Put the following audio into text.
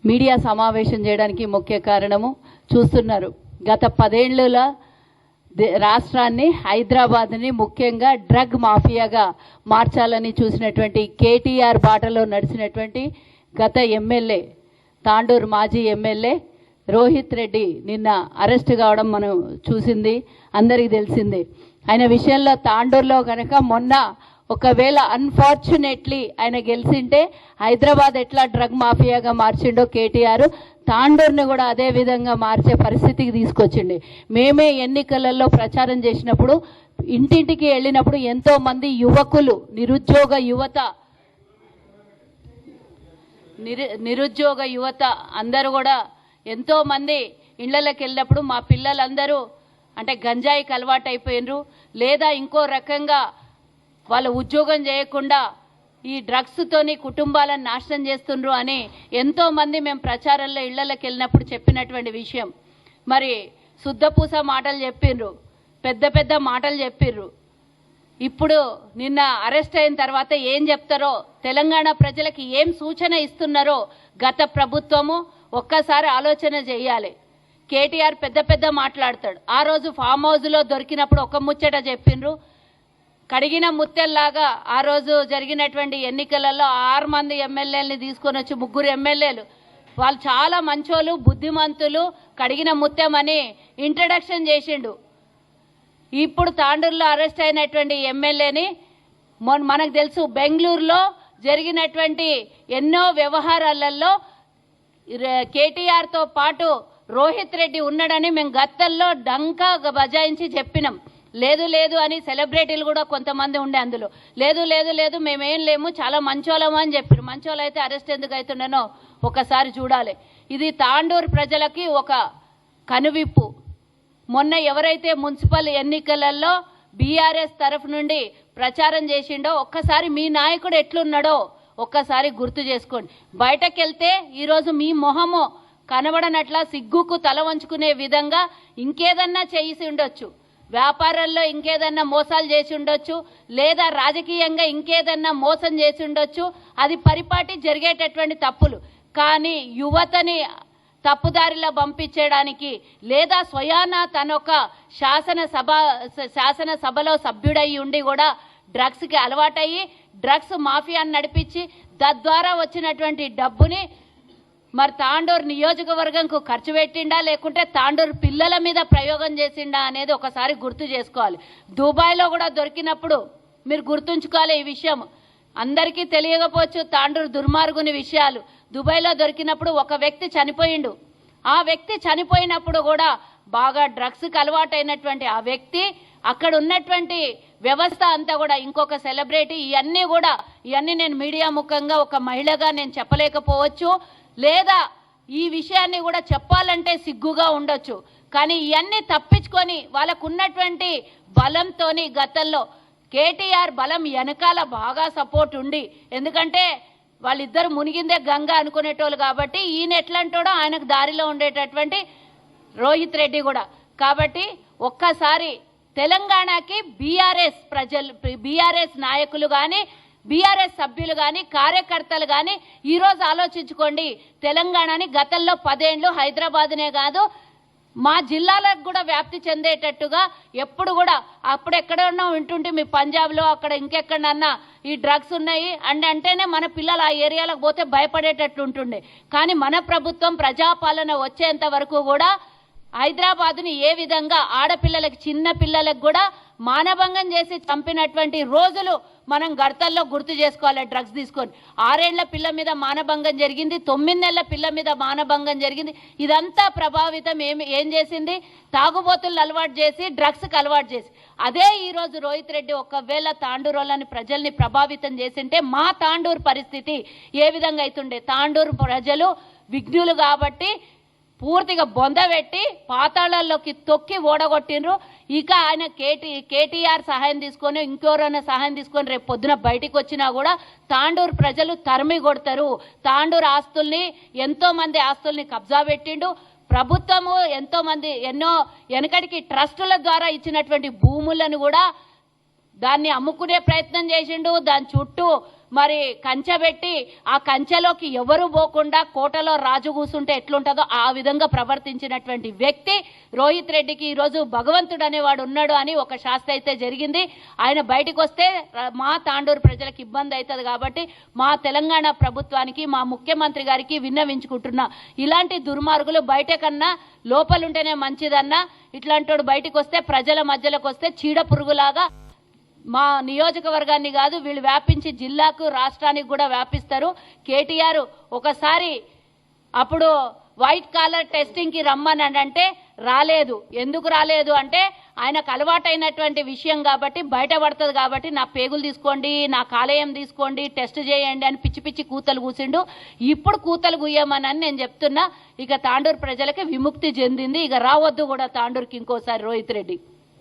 Media సమావేశం చేయడానికి ముఖ్య కారణము చూస్తున్నారు. గత 10 ఏళ్లుల రాష్ట్రాన్ని, హైదరాబాద్ని ముఖ్యంగా డ్రగ్ మాఫియాగా మార్చాలని చూసినటువంటి కేటీఆర్ బాటలో నడిచినటువంటి గత ఎమ్మెల్యే, తాండూరు మాజీ ఎమ్మెల్యే రోహిత్ రెడ్డి నిన్న అరెస్ట్ కావడం మనం చూసింది, అందరికీ తెలిసింది. ఆయన విషయంలో తాండూరులో కనుక మొన్న ఒకవేళ అన్ఫార్చునేట్లీ ఆయన గెలిచింటే హైదరాబాద్ ఎట్లా డ్రగ్ మాఫియాగా మార్చిండో కేటీఆర్, తాండూరుని కూడా అదే విధంగా మార్చే పరిస్థితికి తీసుకొచ్చింది. మేమే ఎన్నికలలో ప్రచారం చేసినప్పుడు ఇంటింటికి వెళ్ళినప్పుడు ఎంతో మంది యువకులు, నిరుద్యోగ యువత అందరూ కూడా ఎంతో మంది ఇళ్లలోకి వెళ్ళినప్పుడు మా పిల్లలందరూ అంటే గంజాయికి అలవాటు అయిపోయినరు, లేదా ఇంకో రకంగా వాళ్ళ ఉద్యోగం చేయకుండా ఈ డ్రగ్స్తోని కుటుంబాలను నాశనం చేస్తుండ్రు అని ఎంతోమంది మేము ప్రచారంలో ఇళ్లలోకి వెళ్ళినప్పుడు చెప్పినటువంటి విషయం. మరి శుద్ధపూస మాటలు చెప్పిండ్రు, పెద్ద పెద్ద మాటలు చెప్పిండ్రు. ఇప్పుడు నిన్న అరెస్ట్ అయిన తర్వాత ఏం చెప్తారో, తెలంగాణ ప్రజలకి ఏం సూచన ఇస్తున్నారో గత ప్రభుత్వము ఒక్కసారి ఆలోచన చేయాలి. కేటీఆర్ పెద్ద పెద్ద మాట్లాడతాడు. ఆ రోజు ఫామ్ హౌస్లో దొరికినప్పుడు ఒక ముచ్చట చెప్పిండ్రు, కడిగిన ముత్తెల్లాగా ఆ రోజు జరిగినటువంటి ఎన్నికలలో 6 మంది ఎమ్మెల్యేలని తీసుకొని వచ్చి 3 ఎమ్మెల్యేలు వాళ్ళు చాలా మంచోళ్ళు, బుద్ధిమంతులు, కడిగిన ముత్తెమని ఇంట్రడక్షన్ చేసిండు. ఇప్పుడు తాండూరులో అరెస్ట్ అయినటువంటి ఎమ్మెల్యేని మనకు తెలుసు, బెంగళూరులో జరిగినటువంటి ఎన్నో వ్యవహారాలలో కేటీఆర్తో పాటు రోహిత్ రెడ్డి ఉన్నాడని మేము గతంలో డంకా బజాయించి చెప్పినాం. లేదు లేదు అని సెలబ్రిటీలు కూడా కొంతమంది ఉండే అందులో లేదు లేదు లేదు మేమేం లేము, చాలా మంచోళము అని చెప్పారు. మంచోళ్ళు అయితే అరెస్ట్ ఎందుకు అవుతుండనో ఒకసారి చూడాలి. ఇది తాండూరు ప్రజలకి ఒక కనువిప్పు. మొన్న ఎవరైతే మున్సిపల్ ఎన్నికలలో బీఆర్ఎస్ తరఫు నుండి ప్రచారం చేసిండో ఒక్కసారి మీ నాయకుడు ఎట్లున్నాడో ఒక్కసారి గుర్తు చేసుకోండి. బయటకు వెళ్తే ఈరోజు మీ మొహము కనబడనట్లా సిగ్గుకు తల వంచుకునే విధంగా ఇంకేదన్నా చేసి ఉండొచ్చు, వ్యాపారాల్లో ఇంకేదన్నా మోసాలు చేసి ఉండొచ్చు, లేదా రాజకీయంగా ఇంకేదన్నా మోసం చేసి ఉండొచ్చు. అది పరిపాటి జరిగేటటువంటి తప్పులు. కానీ యువతని తప్పుదారిలో పంపించడానికి, లేదా స్వయాన తనొక శాసనసభలో సభ్యుడై ఉండి కూడా డ్రగ్స్కి అలవాటయ్యి డ్రగ్స్ మాఫియాని నడిపించి తద్వారా వచ్చినటువంటి డబ్బుని మరి తాండూరు నియోజకవర్గంకు ఖర్చు పెట్టిండా, లేకుంటే తాండూరు పిల్లల మీద ప్రయోగం చేసిండా అనేది ఒకసారి గుర్తు చేసుకోవాలి. దుబాయ్లో కూడా దొరికినప్పుడు మీరు గుర్తుంచుకోవాలి ఈ విషయం. అందరికీ తెలియకపోవచ్చు తాండూరు దుర్మార్గుని విషయాలు. దుబాయ్లో దొరికినప్పుడు ఒక వ్యక్తి చనిపోయిండు. ఆ వ్యక్తి చనిపోయినప్పుడు కూడా బాగా డ్రగ్స్కి అలవాటైనటువంటి ఆ వ్యక్తి, అక్కడ ఉన్నటువంటి వ్యవస్థ అంతా కూడా ఇంకొక సెలబ్రిటీ, ఇవన్నీ నేను మీడియా ముఖంగా ఒక మహిళగా నేను చెప్పలేకపోవచ్చు, లేదా ఈ విషయాన్ని కూడా చెప్పాలంటే సిగ్గుగా ఉండొచ్చు. కానీ ఇవన్నీ తప్పించుకొని వాళ్ళకు ఉన్నటువంటి బలంతోని గతంలో కేటీఆర్ బలం వెనకాల బాగా సపోర్ట్ ఉండి, ఎందుకంటే వాళ్ళిద్దరు మునిగిందే గంగ అనుకునేటోళ్ళు కాబట్టి ఈయన ఎట్లంటాడో ఆయనకు దారిలో ఉండేటటువంటి రోహిత్ రెడ్డి కూడా. కాబట్టి ఒక్కసారి తెలంగాణకి బీఆర్ఎస్ నాయకులు కానీ, బీఆర్ఎస్ సభ్యులు కానీ, కార్యకర్తలు కానీ ఈరోజు ఆలోచించుకోండి. తెలంగాణని గతంలో 10 ఏళ్ళు హైదరాబాద్నే కాదు మా జిల్లాలకు కూడా వ్యాప్తి చెందేటట్టుగా ఎప్పుడు కూడా అప్పుడు ఎక్కడన్నా వింటుంటే మీ పంజాబ్లో అక్కడ ఇంకెక్కడన్నా ఈ డ్రగ్స్ ఉన్నాయి అంటేనే మన పిల్లలు ఆ ఏరియాలకు పోతే భయపడేటట్టు ఉంటుండే. కానీ మన ప్రభుత్వం ప్రజాపాలన వచ్చేంత వరకు కూడా హైదరాబాదుని ఏ విధంగా ఆడపిల్లలకు, చిన్న పిల్లలకు కూడా మానభంగం చేసి చంపినటువంటి రోజులు మనం గడతల్లో గుర్తు చేసుకోవాలి. డ్రగ్స్ తీసుకొని 6 ఏళ్ల పిల్ల మీద మానభంగం జరిగింది, 9 నెలల పిల్ల మీద మానభంగం జరిగింది. ఇదంతా ప్రభావితం ఏం చేసింది? తాగుబోతులు అలవాటు చేసి, డ్రగ్స్కి అలవాటు చేసి. అదే ఈరోజు రోహిత్ రెడ్డి ఒకవేళ తాండూరులోని ప్రజల్ని ప్రభావితం చేసింటే మా తాండూరు పరిస్థితి ఏ విధంగా అవుతుండే? తాండూరు ప్రజలు విఘ్నులు కాబట్టి పూర్తిగా బొందబెట్టి పాతాళాల్లోకి తొక్కి ఓడగొట్టిండ్రు. ఇక ఆయన కేటీఆర్ సహాయం తీసుకొని, ఇంకెవరైనా సహాయం తీసుకొని రేపు పొద్దున బయటికి వచ్చినా కూడా తాండూరు ప్రజలు తరిమి కొడతారు. తాండూరు ఆస్తుల్ని, ఎంతో మంది ఆస్తుల్ని కబ్జా పెట్టిండు. ప్రభుత్వము ఎన్నో వెనకటికి ట్రస్టుల ద్వారా ఇచ్చినటువంటి భూములను కూడా దాన్ని అమ్ముకునే ప్రయత్నం చేసిండు. దాని చుట్టూ మరి కంచె పెట్టి ఆ కంచెలోకి ఎవరు పోకుండా కోటలో రాజు కూసుంటే ఎట్లుంటుందో ఆ విధంగా ప్రవర్తించినటువంటి వ్యక్తి రోహిత్ రెడ్డికి ఈరోజు భగవంతుడు అనేవాడు ఉన్నాడు అని ఒక శాస్త్ర అయితే జరిగింది. ఆయన బయటకు వస్తే మా తాండూరు ప్రజలకు ఇబ్బంది అవుతుంది కాబట్టి మా తెలంగాణ ప్రభుత్వానికి మా ముఖ్యమంత్రి గారికి విన్నవించుకుంటున్నా, ఇలాంటి దుర్మార్గులు బయట కన్నా లోపలుంటేనే మంచిదన్నా, ఇట్లాంటి బయటకు వస్తే ప్రజల మధ్యలోకి వస్తే చీడ పురుగులాగా మా నియోజకవర్గాన్ని కాదు వీళ్ళు వ్యాపించి జిల్లాకు రాష్ట్రానికి కూడా వ్యాపిస్తారు. కేటీఆర్ ఒకసారి అప్పుడు వైట్ కాలర్ టెస్టింగ్కి రమ్మనంటే రాలేదు. ఎందుకు రాలేదు అంటే ఆయనకు అలవాటైనటువంటి విషయం కాబట్టి బయటపడుతుంది కాబట్టి నా పేగులు తీసుకోండి, నా కాలేయం తీసుకోండి, టెస్ట్ చేయండి అని పిచ్చి పిచ్చి కూతలు కూసిండు. ఇప్పుడు కూతలు కూయమని నేను చెప్తున్నా. ఇక తాండూరు ప్రజలకి విముక్తి చెందింది. ఇక రావద్దు కూడా తాండూరుకి ఇంకోసారి రోహిత్ రెడ్డి.